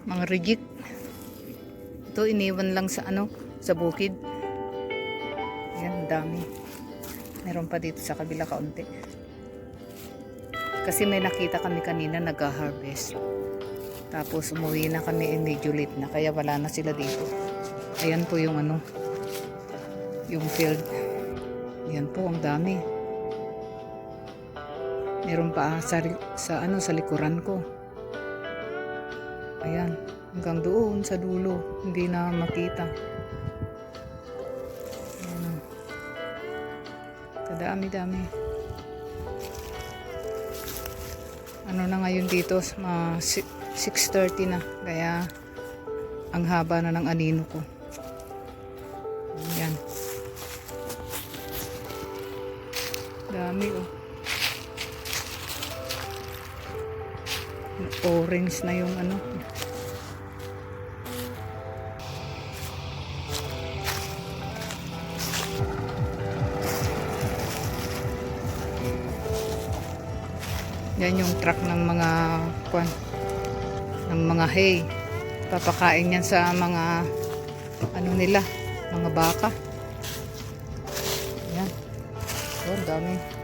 Mga reject. Ito iniwan lang sa sa bukid. Ayan, dami. Meron pa dito sa kabila kaunti. Kasi may nakita kami kanina nag-harvest. Tapos umuwi na kami, medyo late na, kaya wala na sila dito. Ayan po yung yung field. Ayan po, ang dami. Meron pa sa likuran ko. Ayan, hanggang doon sa dulo, hindi na makita. Ayan. Kadami-dami. Ano na ngayon dito, 6:30 na, kaya ang haba na ng anino ko. Ayan. Dami oh. Orange na yung yan yung truck ng mga hay. Papakain yan sa mga nila, mga baka. Yan. Oh, dami.